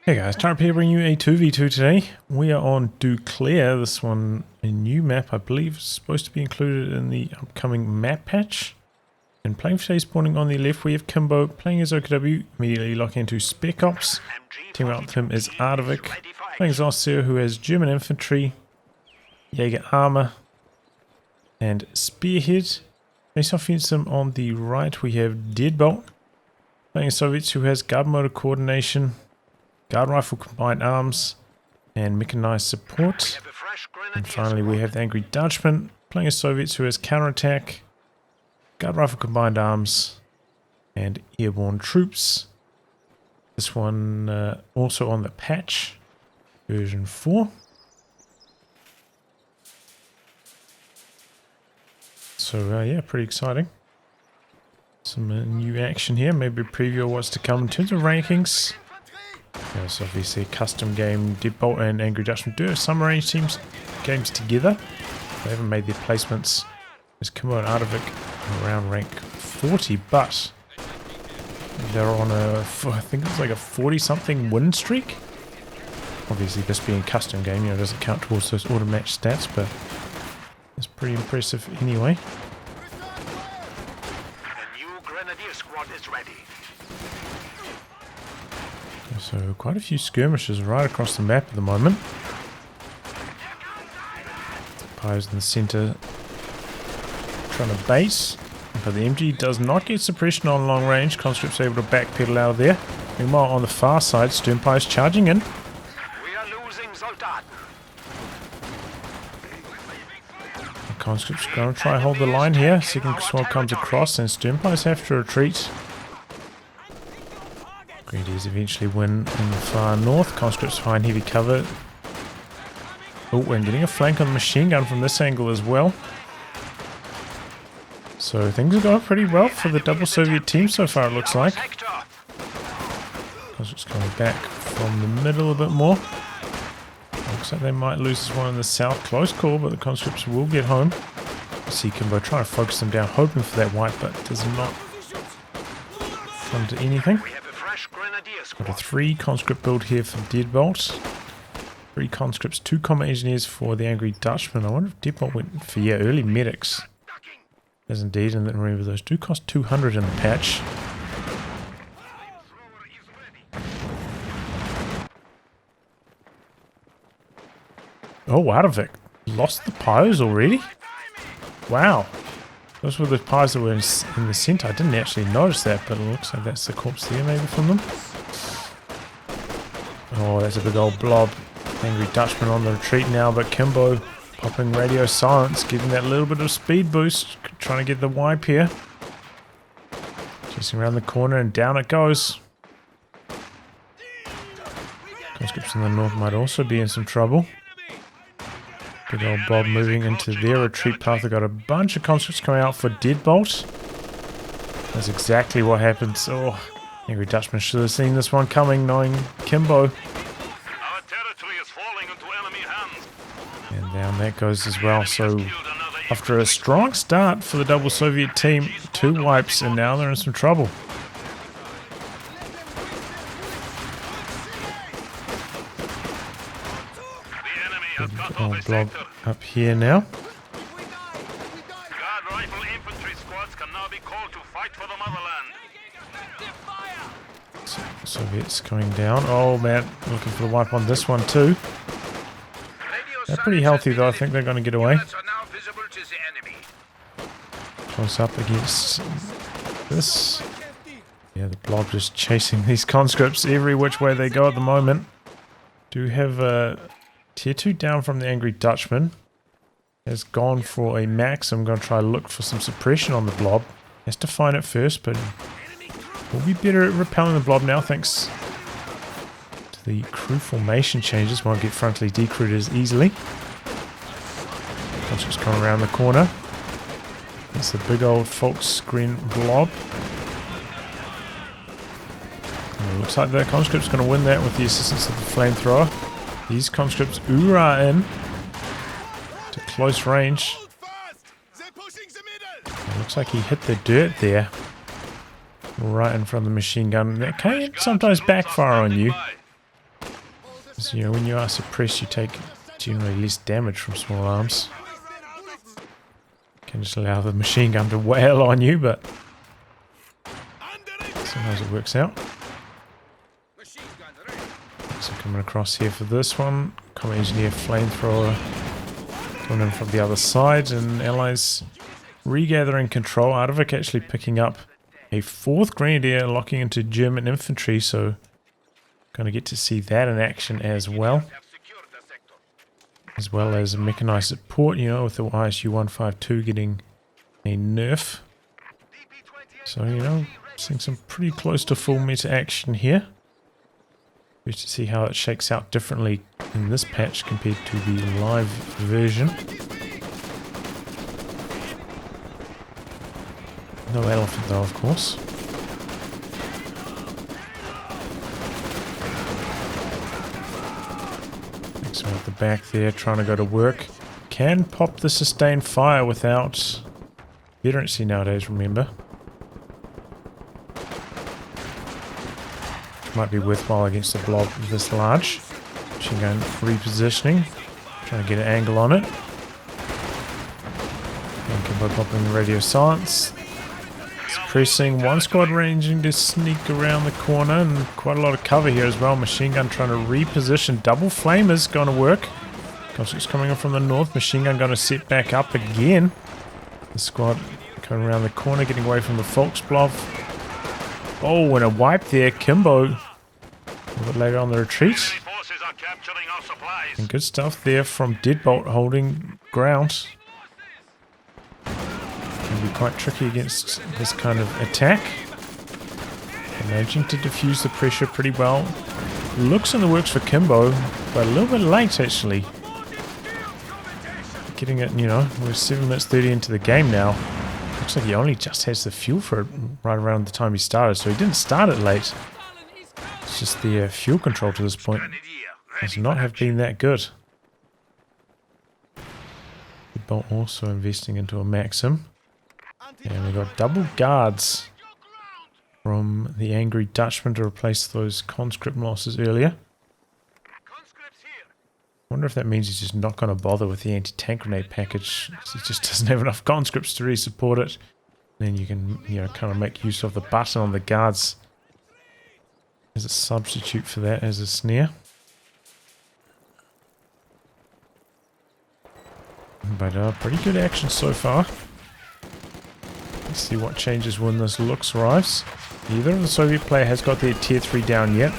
Hey guys, Tarp here bringing you a 2v2 today. We are on Duclair. This one, a new map, I believe, is supposed to be included in the upcoming map patch. And playing for today, spawning on the left, we have Kimbo playing as OKW, immediately locking into Spec Ops. Team out with him is Artavick, playing as Ostheer, who has German Infantry, Jaeger Armor, and Spearhead. Face off against him on the right, we have Deadbolt, playing as Soviets, who has Guard Motor Coordination, Guard Rifle Combined Arms, and Mechanized Support. And finally we have the Angry Dutchman, playing as Soviets, who has Counterattack, Guard Rifle Combined Arms, and Airborne Troops. This one also on the patch, version 4. So yeah, pretty exciting. Some new action here, maybe a preview of what's to come in terms of rankings. There's obviously a custom game. Deadbolt and Angry Dutchman do have some range games together. They haven't made their placements. There's Kimbo and Artavick around rank 40, but they're on a, I think it's like a 40-something win streak. Obviously this being a custom game, you know, doesn't count towards those auto-match stats, but it's pretty impressive anyway. The new Grenadier squad is ready. So quite a few skirmishes right across the map at the moment. Pyro's in the centre trying to base, but the MG does not get suppression on long range. Conscript's able to backpedal out of there. Meanwhile on the far side, Sternpyre's charging in. We are losing Soldaten. The Conscript's going to try and hold the line here. Second squad comes across and Sternpyre's have to retreat. Grenadiers eventually win in the far north. Conscripts find heavy cover. Oh, and getting a flank on the machine gun from this angle as well. So things are going pretty well for the double Soviet team so far, it looks like. Conscripts coming back from the middle a bit more. Looks like they might lose this one in the south. Close call, but the Conscripts will get home. You see Kimbo trying to focus them down, hoping for that white, but does not come to anything. Got a 3 conscript build here for Deadbolt. 3 conscripts, 2 combat engineers for the Angry Dutchman. I wonder if Deadbolt went for, yeah, early medics. Yes, indeed, and then remember those do cost 200 in the patch. Oh, Artavick lost the pyros already? Wow. Those were the pyros that were in the centre. I didn't actually notice that, but it looks like that's the corpse there maybe from them. Oh, that's a big old blob. Angry Dutchman on the retreat now, but Kimbo popping radio silence, getting that little bit of speed boost, trying to get the wipe here. Chasing around the corner and down it goes. Conscripts in the north might also be in some trouble. Big old blob moving into their retreat path. They've got a bunch of conscripts coming out for Deadbolt. That's exactly what happens. Oh, Angry Dutchman should have seen this one coming, knowing Kimbo. Our territory is falling into enemy hands. And down that goes as well. So after a strong start for the double Soviet team, 2 wipes, and now they're in some trouble. Old blob up here now. Guard rifle infantry squads can now be called to fight for the motherland. So, Soviets coming down. Oh man, looking for the wipe on this one too. They're pretty healthy though. I think they're going to get away. Close up against this. Yeah, the blob just chasing these conscripts every which way they go at the moment. Do have a tier 2 down from the Angry Dutchman. Has gone for a max. I'm going to try to look for some suppression on the blob. Has to find it first, but we'll be better at repelling the blob now thanks to the crew formation changes. Won't get frontally decrewed as easily. Conscripts coming around the corner. It's the big old Volksgren blob. And it looks like the conscript's going to win that with the assistance of the flamethrower. These conscripts oorah in to close range. It looks like he hit the dirt there. Right in front of the machine gun. That can sometimes backfire on you. So, you know, when you are suppressed, you take generally less damage from small arms. You can just allow the machine gun to wail on you, but sometimes it works out. So coming across here for this one, Combat Engineer Flamethrower coming in from the other side, and Allies regathering control. Artavick actually picking up a 4th Grenadier, locking into German infantry, so going to get to see that in action as well. As well as a mechanized support, you know, with the ISU 152 getting a nerf. So, you know, seeing some pretty close to full meta action here. We should see how it shakes out differently in this patch compared to the live version. No elephant though, of course. Some at the back there trying to go to work. Can pop the sustained fire without veterancy nowadays, remember. Might be worthwhile against a blob this large. Machine gun repositioning. Trying to get an angle on it. And Kimbo popping the radio silence. Suppressing one squad ranging to sneak around the corner, and quite a lot of cover here as well. Machine gun trying to reposition. Double flamers going to work. Conscripts coming in from the north. Machine gun going to set back up again. The squad coming around the corner, getting away from the Volksblob. Oh, and a wipe there. Kimbo a little bit later on the retreat. And good stuff there from Deadbolt holding ground. Can be quite tricky against this kind of attack. Managing to diffuse the pressure pretty well. Looks in the works for Kimbo, but a little bit late actually. Getting it, you know, we're 7 minutes 30 into the game now. Looks like he only just has the fuel for it right around the time he started, so he didn't start it late. It's just the fuel control to this point does not have been that good. Bolt also investing into a Maxim. And we got double guards from the angry Dutchman to replace those conscript losses earlier. Wonder if that means he's just not going to bother with the anti-tank grenade package. He just doesn't have enough conscripts to really support it. Then you can, you know, kind of make use of the button on the guards as a substitute for that as a snare. But pretty good action so far. Let's see what changes when this looks arrives. Neither of the Soviet player has got their tier 3 down yet.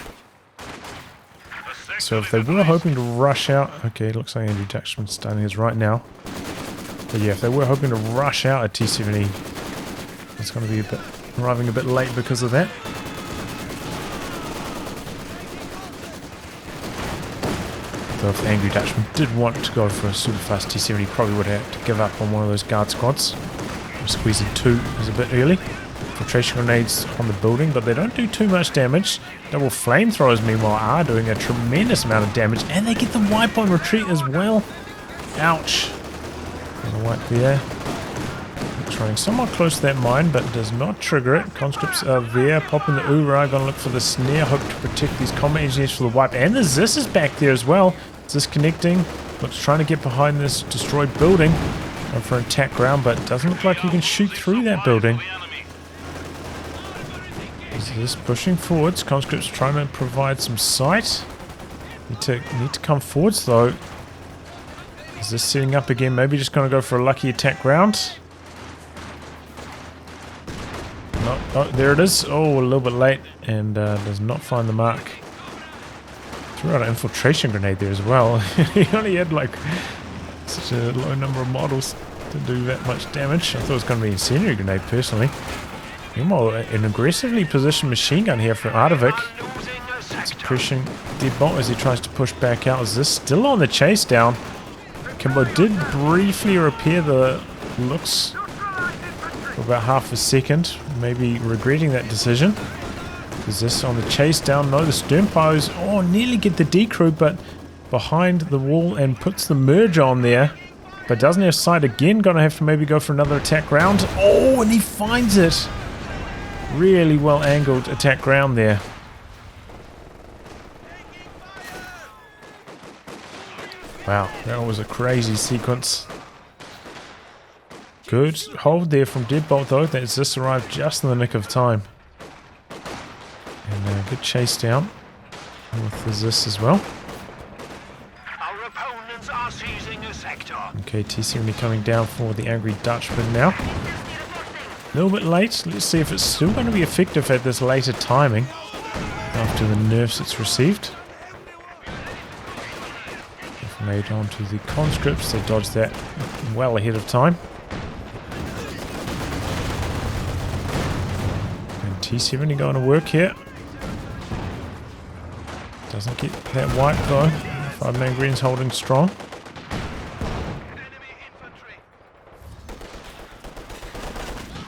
So if they were hoping to rush out... Okay, it looks like Andrew Dutchman's starting his right now. But yeah, if they were hoping to rush out a T-70, it's going to be arriving a bit late because of that. Though if Angry Dutchman did want to go for a super fast T-70, probably would have to give up on one of those guard squads. Squeezing 2 is a bit early. Filtration grenades on the building, but they don't do too much damage. Double flamethrowers, meanwhile, are doing a tremendous amount of damage, and they get the wipe on retreat as well. Ouch. And a wipe there. Trying somewhat close to that mine, but does not trigger it. Conscripts are there, popping the Ura, gonna look for the snare, hope to protect these combat engineers for the wipe. And the Zis is back there as well. Zis connecting, looks trying to get behind this destroyed building. Going for an attack ground, but doesn't look like he can shoot through that building. Zis pushing forwards, conscripts trying to provide some sight. Need to come forwards though. Is this setting up again? Maybe just gonna go for a lucky attack ground. Oh, there it is. Oh, a little bit late, and does not find the mark. Threw out an infiltration grenade there as well. He only had like such a low number of models to do that much damage. I thought it was going to be an incendiary grenade personally. Meanwhile, an aggressively positioned machine gun here from Artavick. Suppressing Deadbolt as he tries to push back out. Is this still on the chase down? Kimbo did briefly repair the looks for about half a second, maybe regretting that decision. Is this on the chase down? No, the stern pose. Oh, nearly get the decrew, but behind the wall and puts the merge on there, but doesn't have sight again. Gonna have to maybe go for another attack round. Oh, and he finds it. Really well angled attack ground there. Wow, that was a crazy sequence. Good hold there from Deadbolt though. That's just arrived just in the nick of time. And good chase down with the Zis as well. Our opponents are seizing a sector. Okay, T-70 coming down for the angry Dutchman now. A little bit late. Let's see if it's still going to be effective at this later timing after the nerfs it's received. If made onto the conscripts, they dodged that well ahead of time. And T-70 going to work here. Doesn't get that white though. 5-man greens holding strong.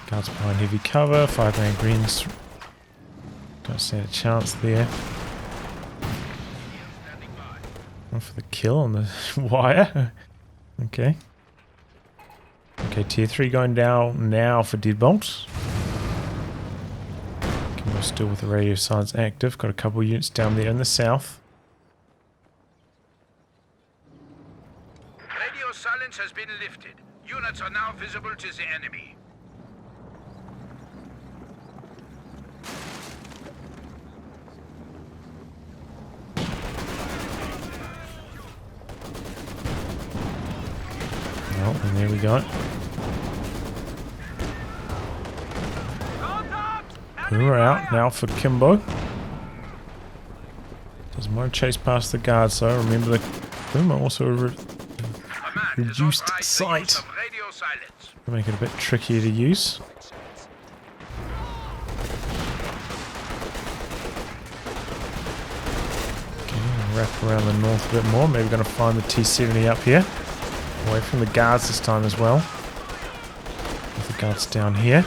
Guards behind heavy cover. 5-man greens don't stand a chance there. Going for the kill on the wire. Okay. Okay, tier 3 going down now for Deadbolt. Kimbo still with the radio silence active. Got a couple units down there in the south. Radio silence has been lifted. Units are now visible to the enemy. Oh, and there we go. We're out now for Kimbo. Doesn't want to chase past the guards though. Remember the Puma also reduced sight to make it a bit trickier to use. Okay, wrap around the north a bit more. Maybe going to find the T-70 up here. Away from the guards this time as well. With the guards down here.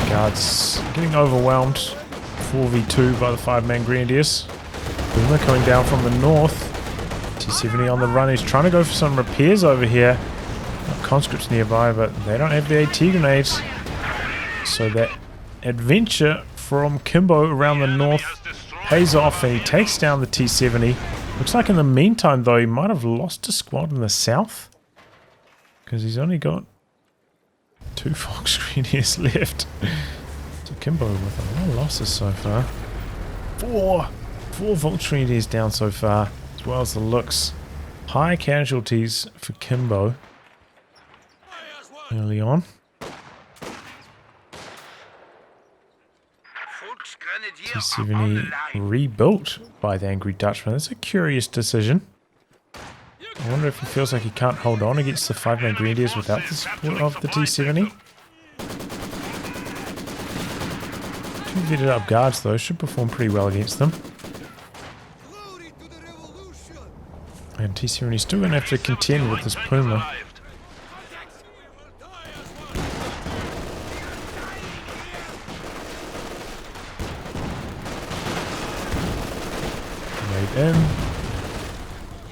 Guards getting overwhelmed. 4v2 by the 5-man Grenadiers. Boomer coming down from the north. T-70 on the run. He's trying to go for some repairs over here. Got conscripts nearby, but they don't have the AT grenades. So that adventure from Kimbo around the north pays off and he takes down the T-70. Looks like in the meantime though he might have lost a squad in the south. Because he's only got 2 Fox Grenadiers left. So Kimbo with a lot of losses so far. 4 Fox Grenadiers down so far, as well as the looks. High casualties for Kimbo early on. T-70 rebuilt by the angry Dutchman. That's a curious decision. I wonder if he feels like he can't hold on against the 5-man Grenadiers without the support of the T-70. 2 vetted up guards though should perform pretty well against them. And T-70 still going to have to contend with this Puma. In.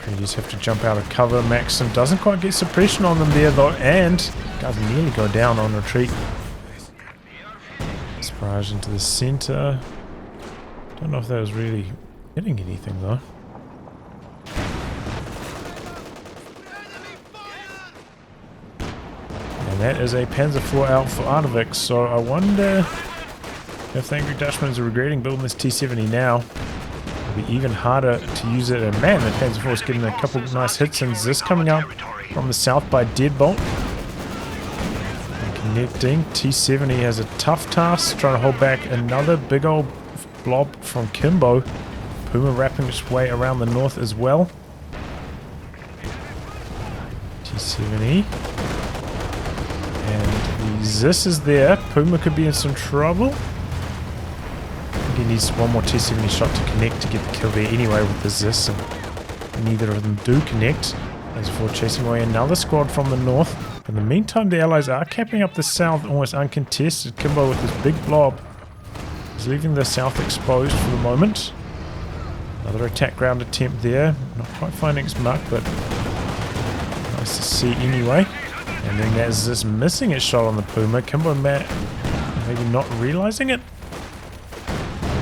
Grenadiers have to jump out of cover. Maxim doesn't quite get suppression on them there though, and guys nearly go down on retreat. Barrage into the center. Don't know if that was really hitting anything though. And that is a Panzer IV out for Artavick, so I wonder if the angry Dutchman is regretting building this T-70 now. It'll be even harder to use it, and man, the Panzer IV is getting a couple of nice hits, and this coming up from the south by Deadbolt. And connecting, T-70 has a tough task, trying to hold back another big old blob from Kimbo. Puma wrapping its way around the north as well. T-70. And the Zis is there. Puma could be in some trouble. He needs one more T-70 shot to connect to get the kill there anyway with the Zis, and neither of them do connect. As for chasing away another squad from the north. In the meantime, the Allies are capping up the south almost uncontested. Kimbo with this big blob is leaving the south exposed for the moment. Another attack ground attempt there. Not quite finding its mark, but nice to see anyway. And then there's this missing its shot on the Puma. Kimbo maybe not realizing it.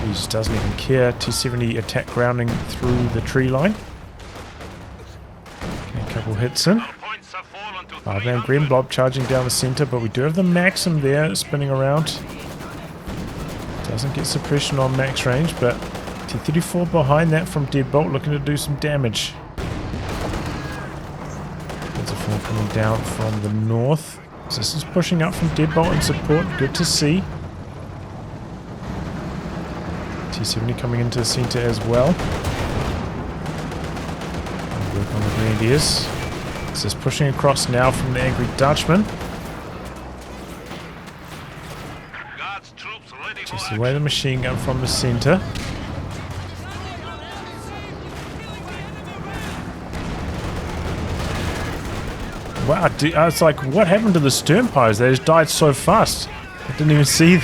He just doesn't even care. T-70 attack grounding through the tree line. Couple hits in. Our points have fallen to 5-man 300. green blob charging down the center, but we do have the Maxim there spinning around. Doesn't get suppression on max range, but T-34 behind that from Deadbolt looking to do some damage. There's a 4 coming down from the north. So this is pushing up from Deadbolt in support. Good to see. T-70 coming into the center as well. Work on the Grenadiers. This is pushing across now from the angry Dutchman. Guards troops ready for Just away the machine gun from the center. Wow, I was like, what happened to the stern pies? They just died so fast. I didn't even see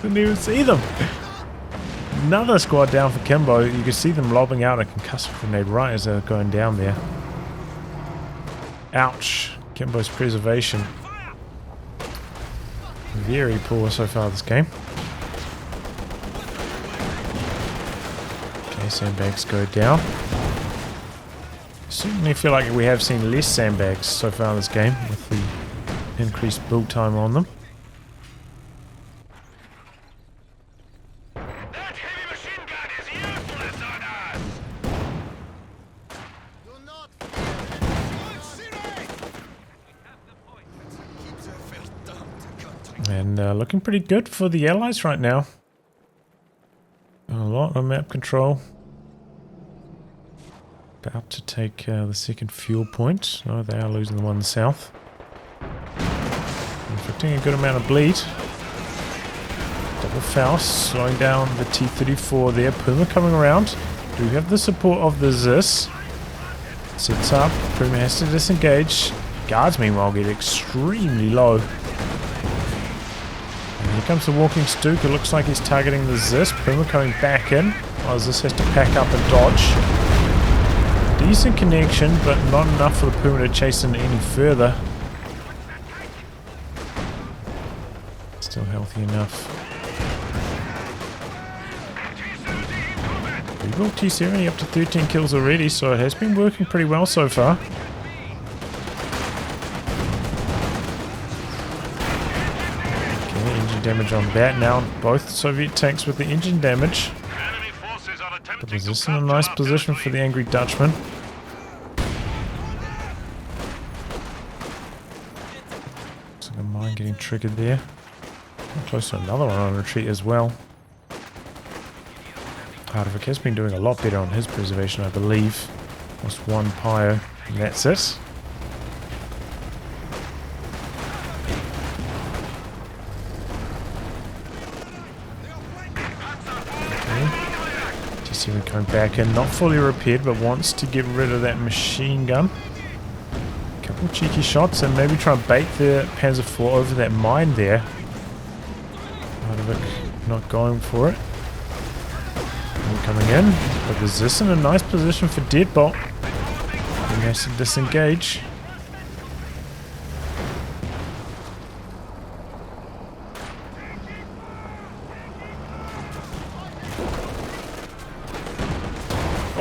didn't even see them. Another squad down for Kimbo. You can see them lobbing out a concussive grenade right as they're going down there. Ouch. Kimbo's preservation. Very poor so far this game. Okay, sandbags go down. Certainly feel like we have seen less sandbags so far this game with the increased build time on them. That heavy machine gun is useless on us. And looking pretty good for the Allies right now. A lot of map control. About to take the second fuel point. Oh, they are losing the one south. Inflicting a good amount of bleed. Double Faust slowing down the T-34 there. Puma coming around. Do have the support of the ZIS. Sets up. Puma has to disengage. Guards meanwhile get extremely low. And here comes the walking Stuke. It looks like he's targeting the ZIS. Puma coming back in. Oh, ZIS has to pack up and dodge. Decent connection, but not enough for the Puma to chase in any further. Still healthy enough. Rebuild T-70 up to 13 kills already, so it has been working pretty well so far. Okay, engine damage on that now. Both Soviet tanks with the engine damage. Enemy forces are attempting But to is this in a capture nice our position for territory. the angry Dutchman? Looks like a mine getting triggered there. Close to another one on retreat as well. Artavick has been doing a lot better on his preservation, I believe. Lost one pyre, and that's it. T-7 coming back in, not fully repaired, but wants to get rid of that machine gun. Couple cheeky shots and maybe try and bait the Panzer IV over that mine there. Artavick not going for it. And coming in, but there's this in a nice position for Deadbolt. He has to disengage.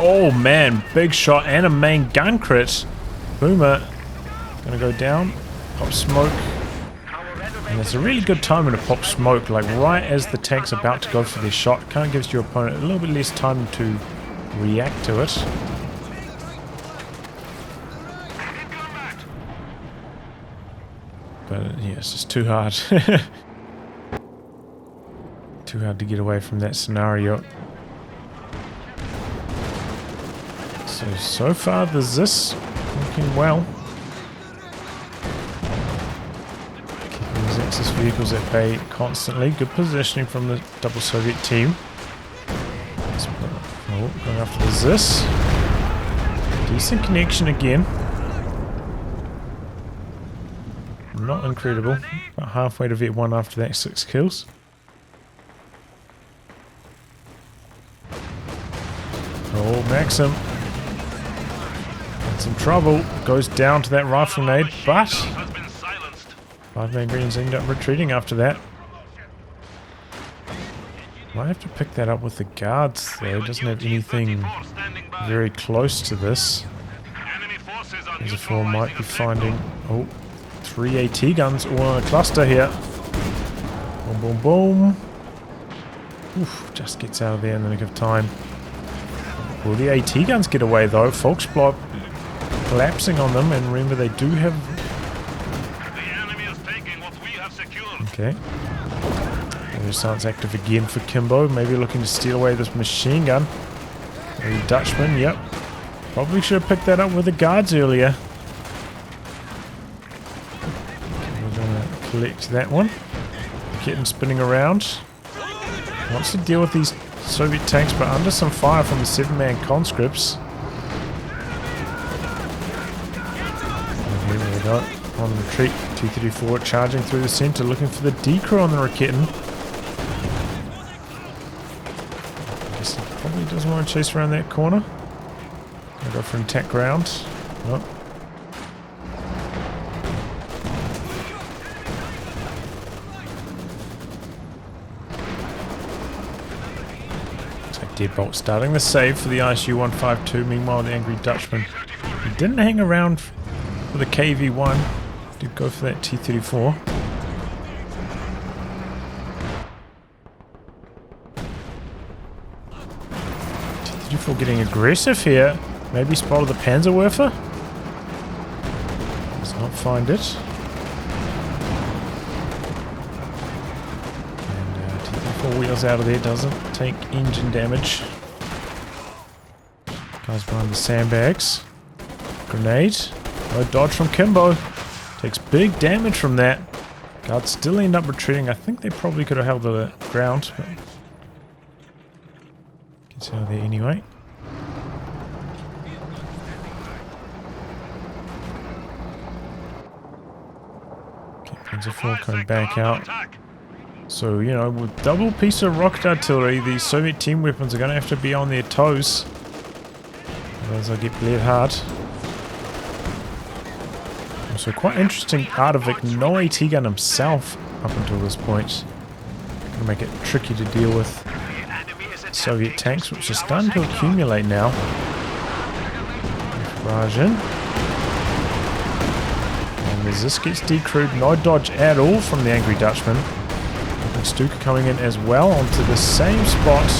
Oh man, big shot and a main gun crit. Boomer gonna go down, pop smoke. And it's a really good timing to pop smoke, like right as the tank's about to go for their shot. Kind of gives your opponent a little bit less time to react to it. But yeah, it's just too hard. Too hard to get away from that scenario. So far the ZIS working well. Keeping these Axis vehicles at bay constantly. Good positioning from the double Soviet team. Oh, going after the ZIS. Decent connection again. Not incredible. About halfway to V1 after that, 6 kills. Oh, Maxim. Some trouble, goes down to that rifle grenade, but 5-man greens end up retreating after that. Might have to pick that up with the guards though. It doesn't have anything very close to this. Enemy forces are Panzer IV might be finding... Oh, 3 AT guns all on a cluster here. Boom, boom, boom. Oof, just gets out of there in the nick of time. Will the AT guns get away though? Volksblock collapsing on them, and remember they do have... The enemy is taking what we have secured. Okay. Resistance active again for Kimbo. Maybe looking to steal away this machine gun. Maybe Dutchman, yep. Probably should have picked that up with the guards earlier. Okay, we're gonna collect that one. Getting spinning around. Wants to deal with these Soviet tanks, but under some fire from the 7-man conscripts. And here we go. On retreat, T-34 charging through the center, looking for the decrew on the Raketen. I guess he probably doesn't want to chase around that corner. Gonna go for an attack ground. Nope. Deadbolt starting the save for the ISU-152. Meanwhile, the angry Dutchman, he didn't hang around for the KV-1. Did go for that T-34. T-34 getting aggressive here. Maybe spotted the Panzerwerfer. Does not find it. T-34 wheels out of there, doesn't take engine damage. Guys behind the sandbags. Grenade. No dodge from Kimbo. Takes big damage from that. Guards still end up retreating. I think they probably could have held the ground, but gets out of there anyway. Okay, Panzer IV coming back out. So, you know, with double piece of rocket artillery, these Soviet team weapons are going to have to be on their toes. Otherwise they'll get bled hard. Also quite interesting, Artavick, no AT gun himself up until this point. Going to make it tricky to deal with Soviet tanks, which are starting to accumulate now. Barrage in. And as this gets decrewed, no dodge at all from the angry Dutchman. Stuka coming in as well onto the same spot,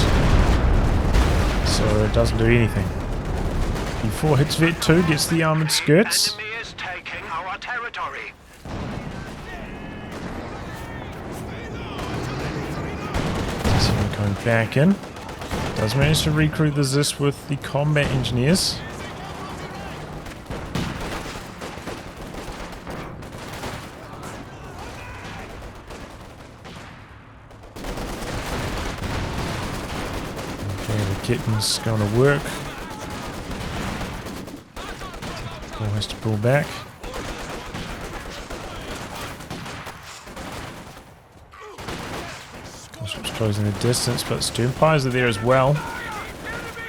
so it doesn't do anything. Before hits Vet 2, gets the armored skirts. Enemy is taking our territory. So we're going back in. Does manage to recruit the ZIS with the combat engineers. Kitten's going to work. Ball has to pull back. Conscripts closing the distance, but Sternpires are there as well.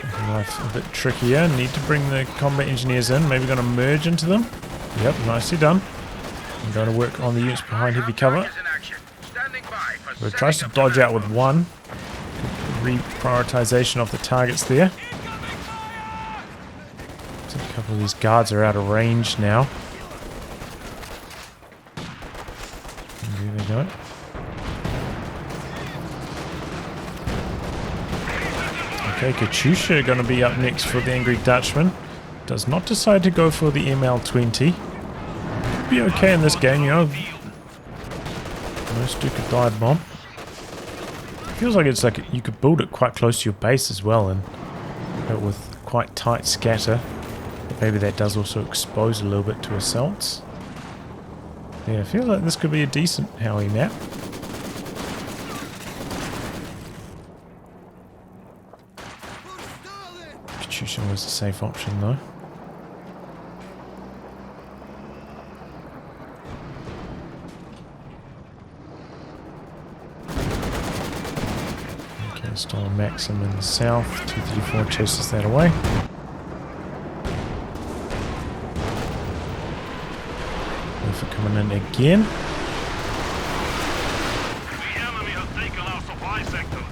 Making life a bit trickier. Need to bring the combat engineers in. Maybe going to merge into them. Yep, nicely done. I'm going to work on the units behind heavy cover. So it tries to dodge out with one. Reprioritization of the targets there. So a couple of these guards are out of range now. And there they go. Okay, Katyusha going to be up next for the angry Dutchman. Does not decide to go for the ML-20. Could be okay in this game, you know. No Stuka dive bomb. Feels like it's like you could build it quite close to your base as well, and with quite tight scatter. But maybe that does also expose a little bit to assaults. Yeah, I feel like this could be a decent Howie map. Katyusha was a safe option though. Install Maxim in the south. 234 chases that away. If we're coming in again. The enemy has taken our supply sector.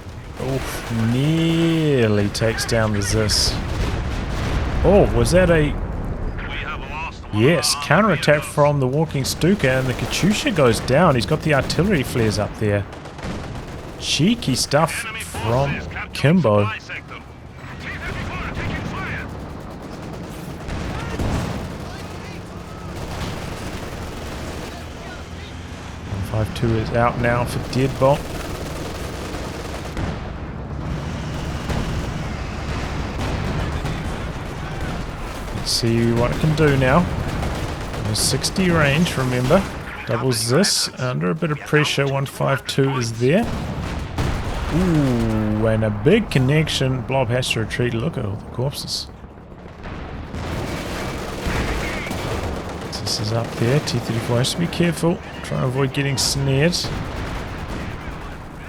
Oof, nearly takes down the ZIS. Oh, was that a... We have lost Yes, counterattack from the walking Stuka, and the Katyusha goes down. He's got the artillery flares up there. Cheeky stuff from Kimbo. 152 is out now for Deadbolt. Let's see what it can do now. 60 range, remember. Doubles this. Under a bit of pressure, 152 is there. Ooh, and a big connection. Blob has to retreat. Look at all the corpses. This is up there. T-34 has to be careful. Try to avoid getting snared.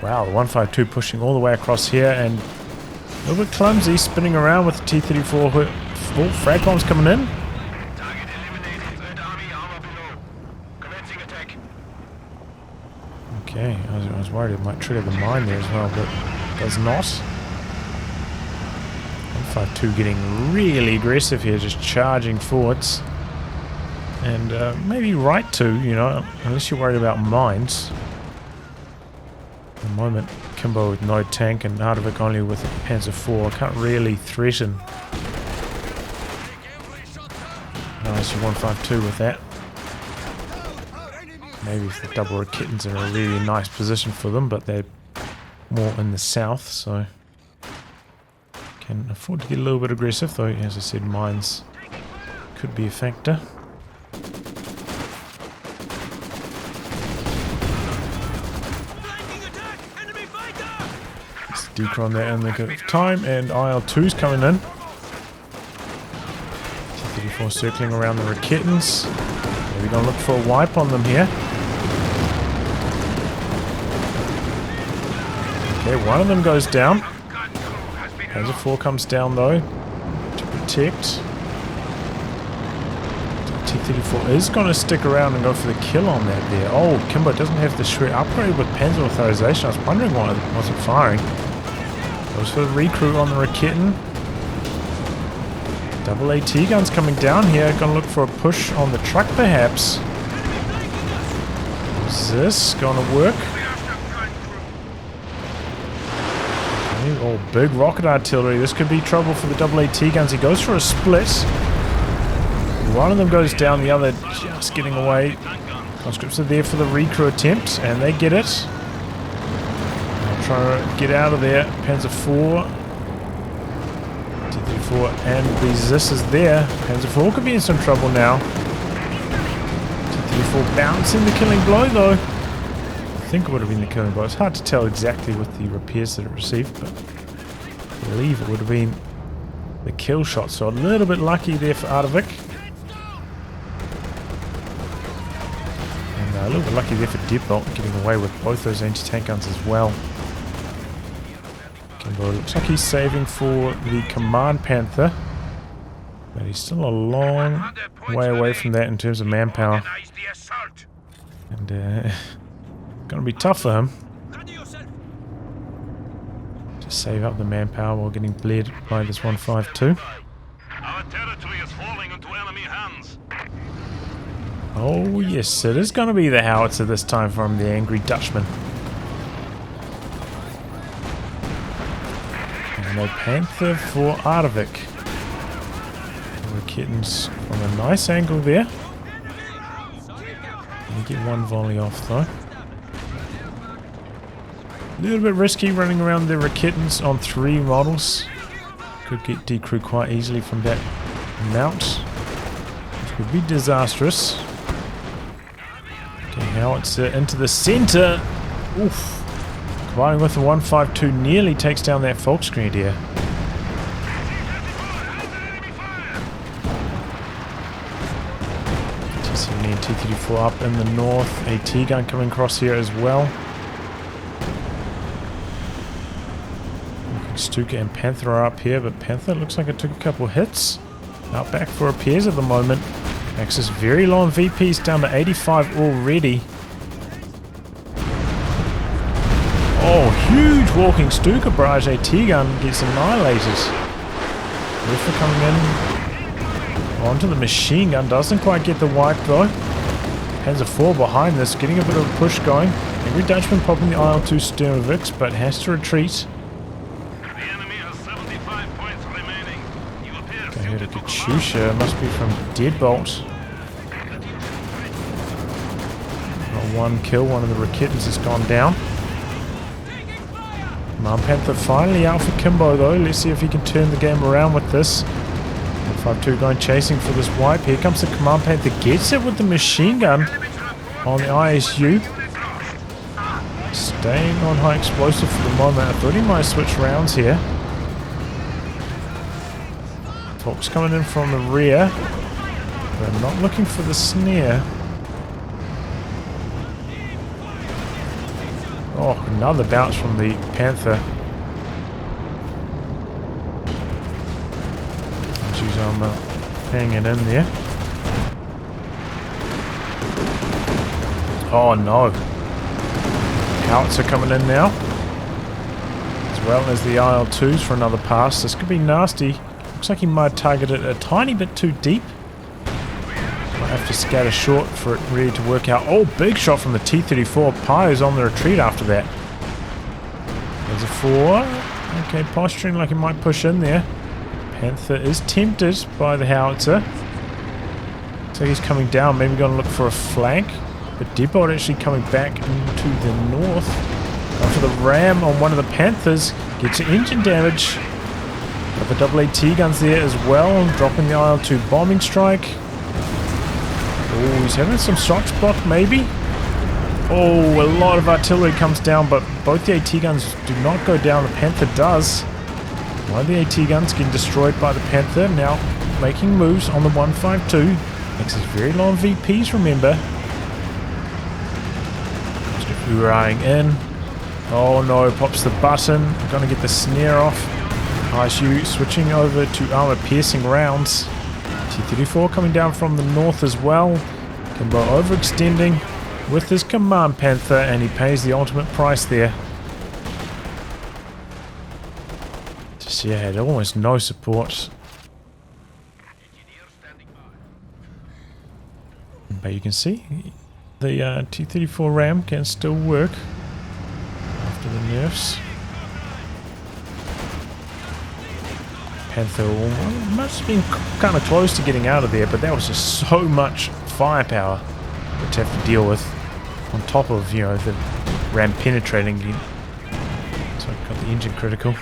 Wow, the 152 pushing all the way across here and a little bit clumsy, spinning around with the T-34. Full frag bombs coming in. Okay, I was worried it might trigger the mine there as well, but it does not. 152 getting really aggressive here, just charging forwards. And maybe right to, you know, unless you're worried about mines. At the moment, Kimbo with no tank and Artavick only with Panzer IV can't really threaten. Nice, 152 with that. Maybe if the double Rakitans are in a really nice position for them, but they're more in the south, so can afford to get a little bit aggressive, though, as I said, mines could be a factor. Let's decron that in the good time, and IL-2's coming in. T-34 circling around the Rakitans. Maybe gonna look for a wipe on them here. Okay, one of them goes down. Panzer IV comes down though to protect. T-34 is going to stick around and go for the kill on that there. Oh, Kimbo doesn't have the shred upgrade with Panzer authorization. I was wondering why it wasn't firing. Goes for the recruit on the Rakitin. Double AT guns coming down here. Going to look for a push on the truck perhaps. Is this going to work? Oh, big rocket artillery. This could be trouble for the double AT guns. He goes for a split. One of them goes down, the other just getting away. Conscripts are there for the recrew attempt, and they get it. They'll try to get out of there. Panzer IV. T-34 and the Zis is there. Panzer IV could be in some trouble now. T-34 bouncing the killing blow though. I think it would have been the killing blow. It's hard to tell exactly with the repairs that it received, but I believe it would have been the kill shot. So a little bit lucky there for Artavick. And a little bit lucky there for Deadbolt, getting away with both those anti-tank guns as well. Kimbo looks like he's saving for the Command Panther, but he's still a long way away from that in terms of manpower. And gonna be tough for him to save up the manpower while getting bled by this 152. Our territory is falling into enemy hands. Oh yes, it is gonna be the howitzer this time from the angry Dutchman. And a Panther for Artavick. Rakitins from a nice angle there. You get one volley off though. A little bit risky running around the Rakitins on 3 models. Could get decrew quite easily from that mount, which would be disastrous. Okay, howitzer into the center. Oof. Combining with the 152 nearly takes down that Volksgrenadier. T-70 and T-34 up in the north. AT gun coming across here as well. Stuka and Panther are up here, but Panther looks like it took a couple hits. Out back for repairs at the moment. Axis very low on VPs, down to 85 already. Oh, huge walking Stuka barrage. AT gun gets annihilated. Riffer coming in. Onto the machine gun. Doesn't quite get the wipe though. Panzer IV behind this, getting a bit of a push going. Every Dutchman popping the IL-2 skirmishes, but has to retreat. The enemy has 75 points remaining. You appear Go ahead, a suited for Katyusha. Must be from Deadbolt. Got one kill. One of the Raketans has gone down. Command Panther finally out for Kimbo though. Let's see if he can turn the game around with this. 5-2 going chasing for this wipe. Here comes the Command Panther. Gets it with the machine gun on the ISU. Staying on high explosive for the moment. I thought he might switch rounds here. Fox coming in from the rear. They're not looking for the snare. Oh, another bounce from the Panther. She's hanging in there. Oh no. Howitzer coming in now. As well as the IL-2s for another pass. This could be nasty. Looks like he might target it a tiny bit too deep. Might have to scatter short for it really to work out. Oh, big shot from the T-34. Pyre's on the retreat after that. There's a 4. Okay, posturing like he might push in there. Panther is tempted by the howitzer. So he's coming down, maybe going to look for a flank. But Deadbolt actually coming back into the north. Going for the ram on one of the Panthers. Gets engine damage. Got the double AT guns there as well. Dropping the IL-2 bombing strike. Oh, he's having some shock block maybe. Oh, a lot of artillery comes down, but both the AT guns do not go down. The Panther does. One of the AT guns getting destroyed by the Panther. Now making moves on the 152. Makes us very low on VPs, remember. Just hoorahing in. Oh no, pops the button. Gonna get the snare off. ISU switching over to armor piercing rounds. T-34 coming down from the north as well. Kimbo overextending with his Command Panther, and he pays the ultimate price there. Yeah, had almost no support. But you can see the T-34 Ram can still work after the nerfs. Panther must have been kind of close to getting out of there, but that was just so much firepower to have to deal with on top of, you know, the Ram penetrating. So I got the engine critical.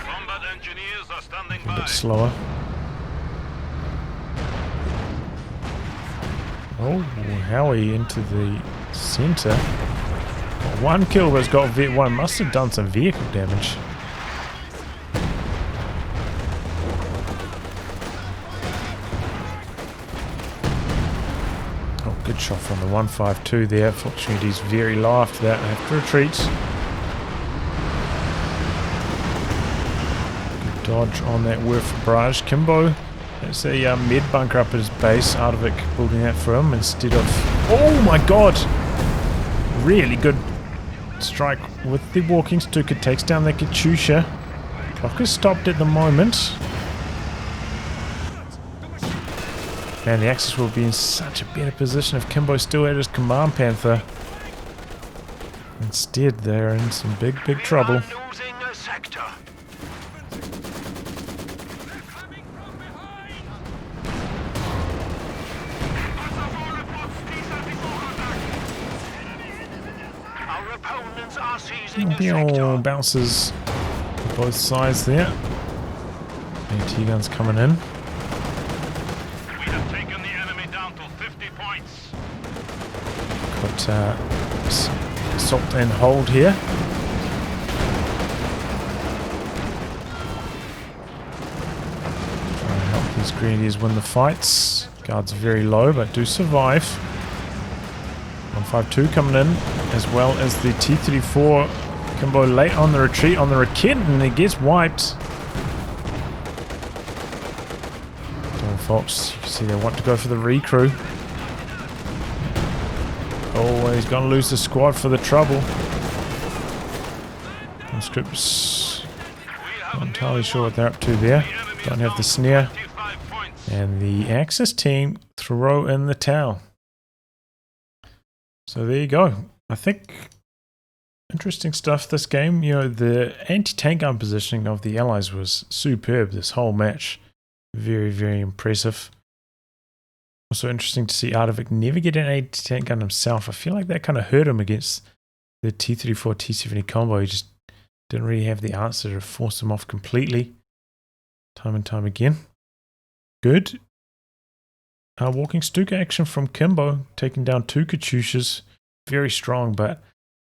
A bit slower. Oh, Howie into the center. Got one kill, but it's got one. Must have done some vehicle damage. Oh, good shot from the 152 there. Fortunately, he's very low after that. I have to retreat. Dodge on that Werf barrage. Kimbo, that's a mid bunker up at his base. Artavick building that for him instead of... Oh my god! Really good strike with the walking Stuka. Takes down that Katyusha. Clock is stopped at the moment. Man, the Axis will be in such a better position if Kimbo still had his Command Panther. Instead, they're in some big trouble. Bounces on both sides there. AT guns coming in. We have taken the enemy down to 50 points. Got assault and hold here. Trying to help these Grenadiers win the fights. Guards very low but do survive. 152 coming in, as well as the T-34. Kimbo late on the retreat on the Rakit, and it gets wiped. Fox, you can see they want to go for the recrew. Oh, he's going to lose the squad for the trouble. Conscripts, not entirely sure what they're up to there. Don't have the snare. And the Axis team throw in the towel. So there you go. I think interesting stuff this game. You know, the anti-tank gun positioning of the Allies was superb this whole match. Very, very impressive. Also interesting to see Artavick never get an anti-tank gun himself. I feel like that kind of hurt him against the T-34, T-70 combo. He just didn't really have the answer to force him off completely. Time and time again. Good. Walking Stuka action from Kimbo, taking down 2 Katyushas. Very strong, but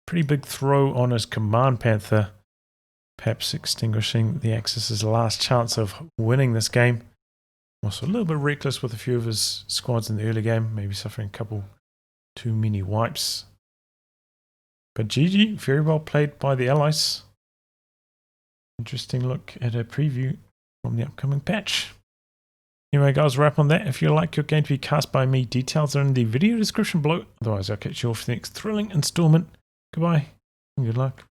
pretty big throw on his Command Panther. Perhaps extinguishing the Axis' last chance of winning this game. Also a little bit reckless with a few of his squads in the early game. Maybe suffering a couple too many wipes. But GG, very well played by the Allies. Interesting look at a preview from the upcoming patch. Anyway guys, wrap on that. If you like your game to be cast by me, details are in the video description below. Otherwise I'll catch you all for the next thrilling installment. Goodbye and good luck.